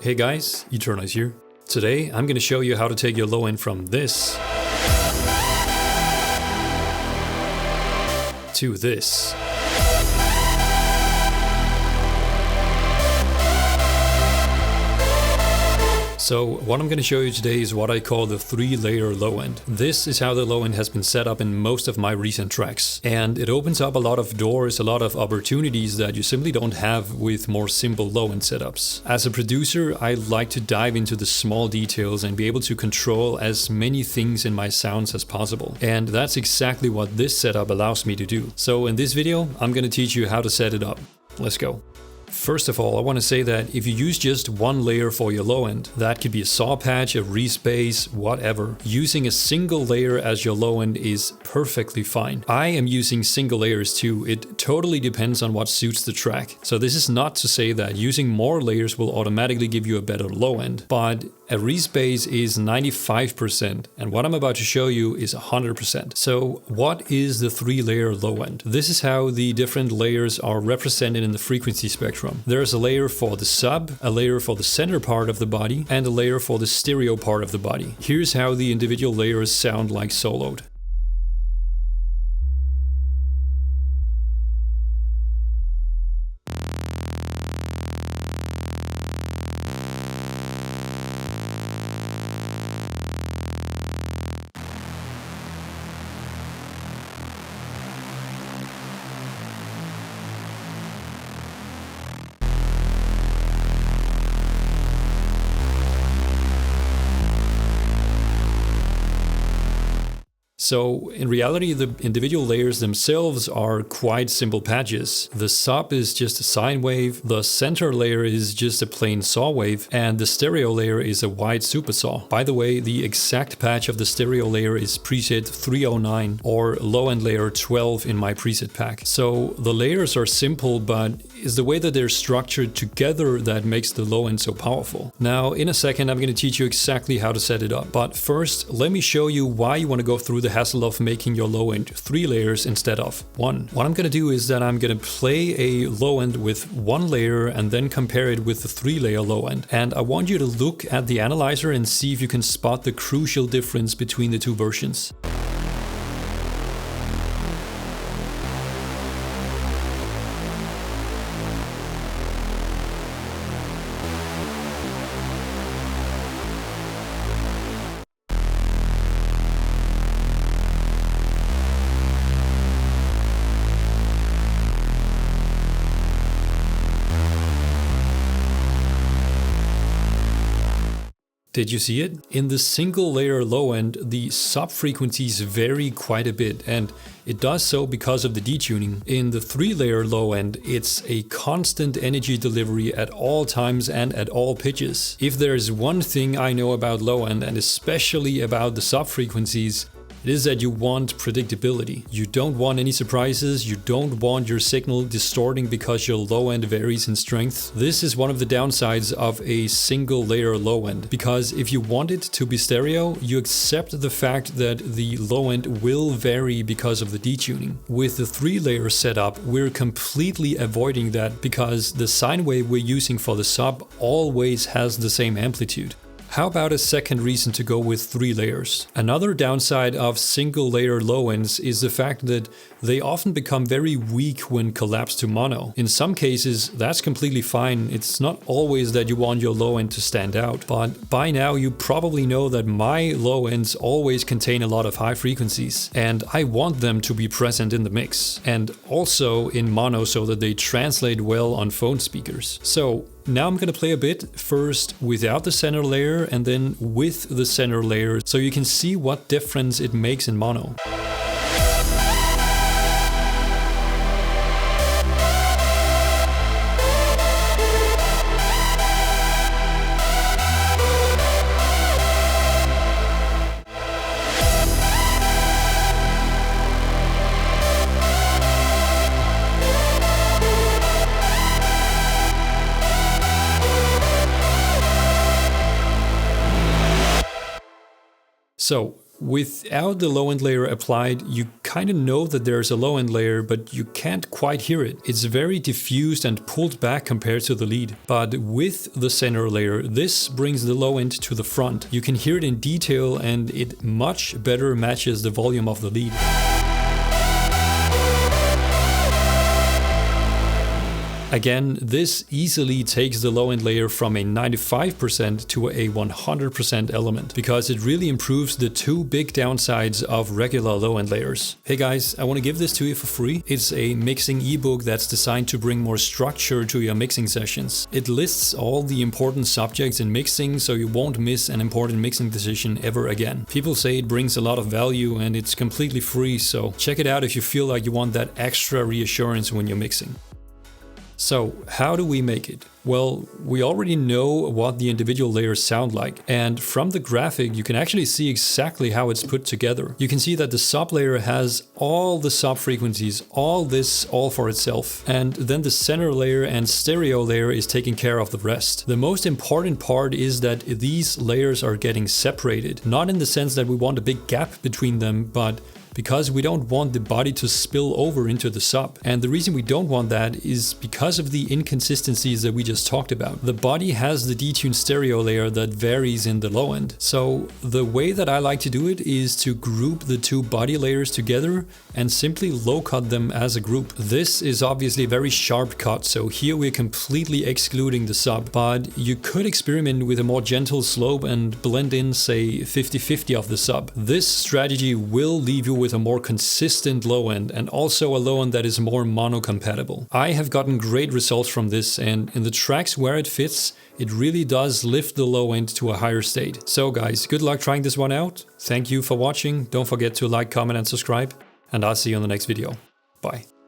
Hey guys, Eternize here. Today I'm going to show you how to take your low end from this to this. So what I'm going to show you today is what I call the 3-layer low end. This is how the low end has been set up in most of my recent tracks. And it opens up a lot of doors, a lot of opportunities that you simply don't have with more simple low end setups. As a producer, I like to dive into the small details and be able to control as many things in my sounds as possible. And that's exactly what this setup allows me to do. So in this video, I'm going to teach you how to set it up. Let's go. First of all, I want to say that if you use just one layer for your low end, that could be a saw patch, a respace, whatever. Using a single layer as your low end is perfectly fine. I am using single layers too. It totally depends on what suits the track. So this is not to say that using more layers will automatically give you a better low end, but a respace is 95% and what I'm about to show you is 100%. So what is the 3-layer low end? This is how the different layers are represented in the frequency spectrum. There's a layer for the sub, a layer for the center part of the body, and a layer for the stereo part of the body. Here's how the individual layers sound like soloed. So in reality, the individual layers themselves are quite simple patches. The sub is just a sine wave, the center layer is just a plain saw wave, and the stereo layer is a wide supersaw. By the way, the exact patch of the stereo layer is preset 309 or low end layer 12 in my preset pack. So the layers are simple, but it's the way that they're structured together that makes the low end so powerful. Now, in a second, I'm going to teach you exactly how to set it up. But first, let me show you why you want to go through the hassle of making your low end 3 layers instead of 1. What I'm going to do is that I'm going to play a low end with 1 layer and then compare it with the 3-layer low end. And I want you to look at the analyzer and see if you can spot the crucial difference between the two versions. Did you see it? In the single layer low end, the sub frequencies vary quite a bit, and it does so because of the detuning. In the 3-layer low end, it's a constant energy delivery at all times and at all pitches. If there's one thing I know about low end, and especially about the sub frequencies, it is that you want predictability. You don't want any surprises, you don't want your signal distorting because your low end varies in strength. This is one of the downsides of a single layer low end, because if you want it to be stereo, you accept the fact that the low end will vary because of the detuning. With the 3-layer setup, we're completely avoiding that because the sine wave we're using for the sub always has the same amplitude. How about a second reason to go with 3 layers? Another downside of single layer low ends is the fact that they often become very weak when collapsed to mono. In some cases, that's completely fine. It's not always that you want your low end to stand out, but by now you probably know that my low ends always contain a lot of high frequencies, and I want them to be present in the mix, and also in mono so that they translate well on phone speakers. So now I'm going to play a bit, first without the center layer and then with the center layer, so you can see what difference it makes in mono. So without the low end layer applied, you kind of know that there's a low end layer, but you can't quite hear it. It's very diffused and pulled back compared to the lead. But with the center layer, this brings the low end to the front. You can hear it in detail and it much better matches the volume of the lead. Again, this easily takes the low end layer from a 95% to a 100% element, because it really improves the two big downsides of regular low end layers. Hey guys, I want to give this to you for free. It's a mixing ebook that's designed to bring more structure to your mixing sessions. It lists all the important subjects in mixing, so you won't miss an important mixing decision ever again. People say it brings a lot of value and it's completely free, so check it out if you feel like you want that extra reassurance when you're mixing. So how do we make it? Well, we already know what the individual layers sound like, and from the graphic you can actually see exactly how it's put together. You can see that the sub layer has all the sub frequencies, all this all for itself, and then the center layer and stereo layer is taking care of the rest. The most important part is that these layers are getting separated, not in the sense that we want a big gap between them, but because we don't want the body to spill over into the sub. And the reason we don't want that is because of the inconsistencies that we just talked about. The body has the detuned stereo layer that varies in the low end. So the way that I like to do it is to group the two body layers together and simply low cut them as a group. This is obviously a very sharp cut, so here we're completely excluding the sub, but you could experiment with a more gentle slope and blend in, say, 50-50 of the sub. This strategy will leave you with a more consistent low end, and also a low end that is more mono compatible. I have gotten great results from this, and in the tracks where it fits, it really does lift the low end to a higher state. So guys, good luck trying this one out. Thank you for watching. Don't forget to like, comment and subscribe, and I'll see you on the next video. Bye.